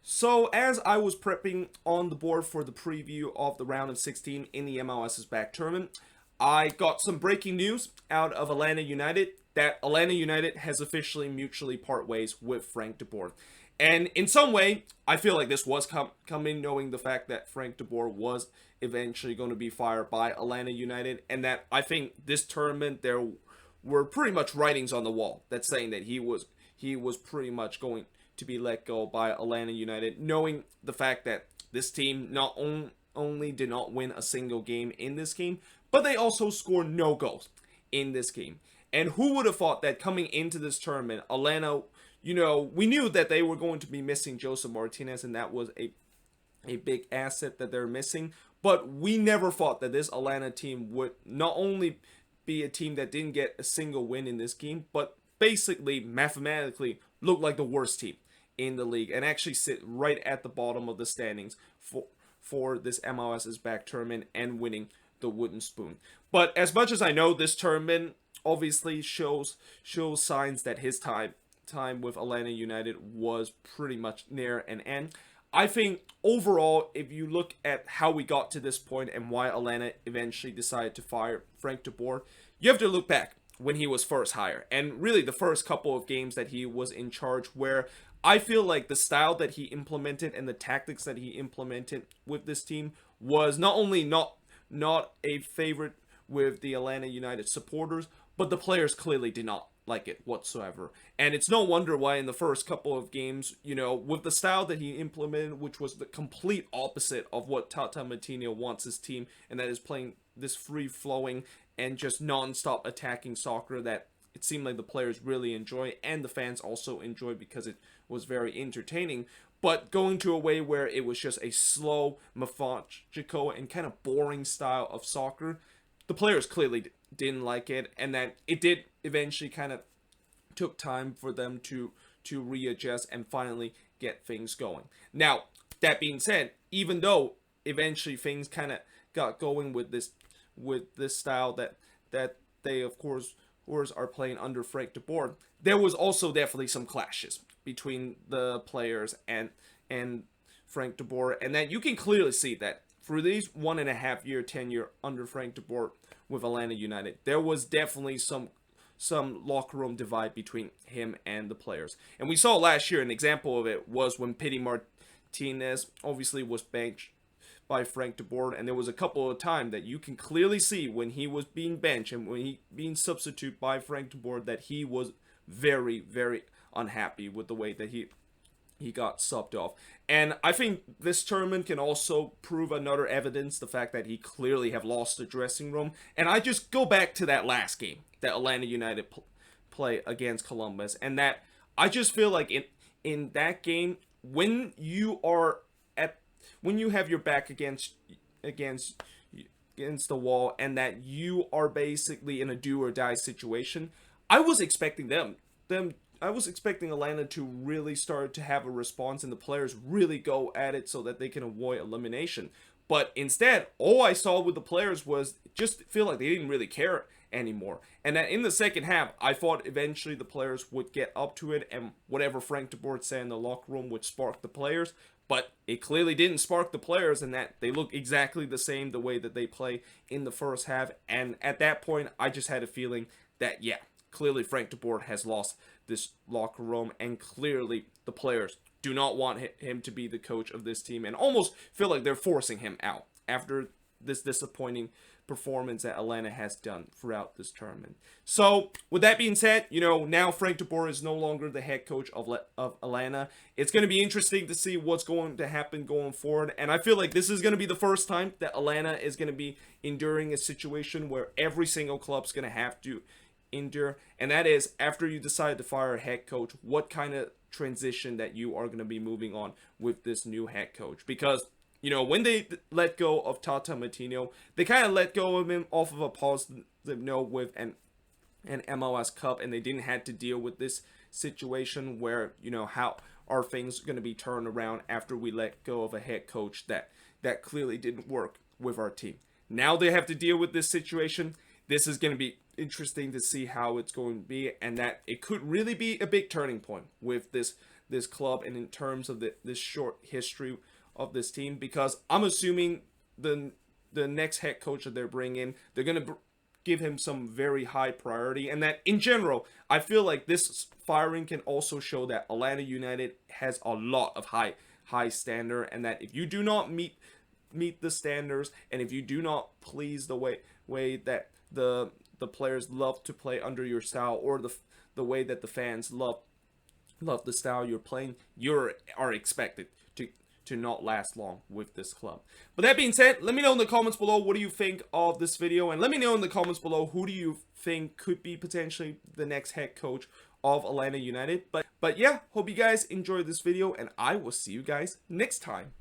So, as I was prepping on the board for the preview of the round of 16 in the MLS's back tournament, I got some breaking news out of Atlanta United that Atlanta United has officially mutually part ways with Frank de Boer. And in some way, I feel like this was coming, knowing the fact that Frank de Boer was eventually going to be fired by Atlanta United, and that I think this tournament there were pretty much writings on the wall that's saying that he was pretty much going to be let go by Atlanta United, knowing the fact that this team not only did not win a single game in this game, but they also scored no goals in this game. And who would have thought that coming into this tournament, Atlanta, we knew that they were going to be missing Joseph Martinez, and that was a big asset that they're missing. But we never thought that this Atlanta team would not only be a team that didn't get a single win in this game, but basically mathematically look like the worst team in the league and actually sit right at the bottom of the standings for this MLS's back tournament and winning the wooden spoon. But as much as I know, this tournament obviously shows signs that his time with Atlanta United was pretty much near an end. I think overall, if you look at how we got to this point and why Atlanta eventually decided to fire Frank de Boer, you have to look back when he was first hired, and really the first couple of games that he was in charge, where I feel like the style that he implemented and the tactics that he implemented with this team was not only not a favorite with the Atlanta United supporters, but the players clearly did not like it whatsoever. And it's no wonder why in the first couple of games, with the style that he implemented, which was the complete opposite of what Tata Martino wants his team, and that is playing this free-flowing and just non-stop attacking soccer that it seemed like the players really enjoy and the fans also enjoy because it was very entertaining. But going to a way where it was just a slow, methodical, and kind of boring style of soccer, the players clearly didn't like it, and that it did eventually kind of took time for them to readjust and finally get things going. Now, that being said, even though eventually things kind of got going with this style that they of course are playing under Frank de Boer, there was also definitely some clashes between the players and Frank de Boer, and that you can clearly see that for these 1.5 year tenure under Frank de Boer with Atlanta United, there was definitely some locker room divide between him and the players. And we saw last year an example of it was when Pity Martinez obviously was benched by Frank de Boer, and there was a couple of times that you can clearly see when he was being benched and when he being substituted by Frank de Boer that he was very, very unhappy with the way that he got subbed off. And I think this tournament can also prove another evidence, the fact that he clearly have lost the dressing room. And I just go back to that last game that Atlanta United play against Columbus, and that I just feel like in that game, when you have your back against the wall and that you are basically in a do or die situation, I was expecting I was expecting Atlanta to really start to have a response and the players really go at it so that they can avoid elimination. But instead, all I saw with the players was just feel like they didn't really care anymore. And that in the second half, I thought eventually the players would get up to it and whatever Frank de Boer said in the locker room would spark the players. But it clearly didn't spark the players, and that they look exactly the same the way that they play in the first half. And at that point, I just had a feeling that, yeah, clearly Frank de Boer has lost this locker room, and clearly the players do not want him to be the coach of this team and almost feel like they're forcing him out after this disappointing performance that Atlanta has done throughout this tournament. So, with that being said, now Frank de Boer is no longer the head coach of Atlanta. It's going to be interesting to see what's going to happen going forward, and I feel like this is going to be the first time that Atlanta is going to be enduring a situation where every single club's going to have to endure, and that is after you decide to fire a head coach, what kind of transition that you are going to be moving on with this new head coach. Because when they let go of Tata Martino, they kind of let go of him off of a positive note with an MLS Cup, and they didn't have to deal with this situation where, how are things going to be turned around after we let go of a head coach that clearly didn't work with our team. Now they have to deal with this situation. This is going to be interesting to see how it's going to be, and that it could really be a big turning point with this this club and in terms of this short history of this team, because I'm assuming the next head coach that they're bringing, they're gonna give him some very high priority, and that in general, I feel like this firing can also show that Atlanta United has a lot of high standard, and that if you do not meet the standards, and if you do not please the way that the players love to play under your style, or the way that the fans love the style you're playing, are expected to not last long with this club. But that being said, let me know in the comments below what do you think of this video, and let me know in the comments below who do you think could be potentially the next head coach of Atlanta United. But yeah, hope you guys enjoyed this video, and I will see you guys next time.